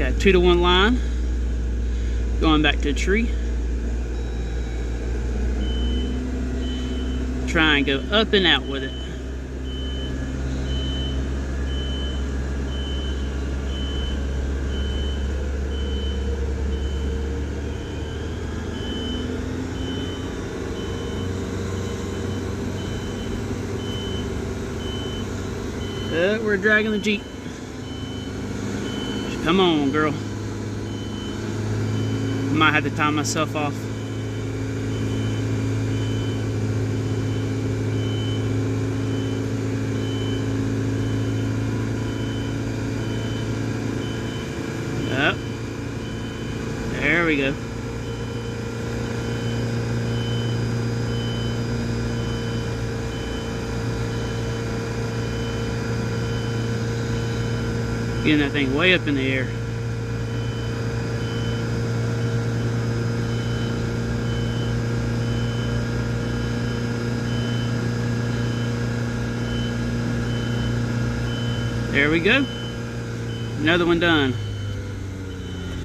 Got a 2-to-1 line going back to the tree. Try and go up and out with it. We're dragging the Jeep. Come on, girl. Might have to tie myself off. Yep. There we go. Getting that thing way up in the air. There we go. Another one done.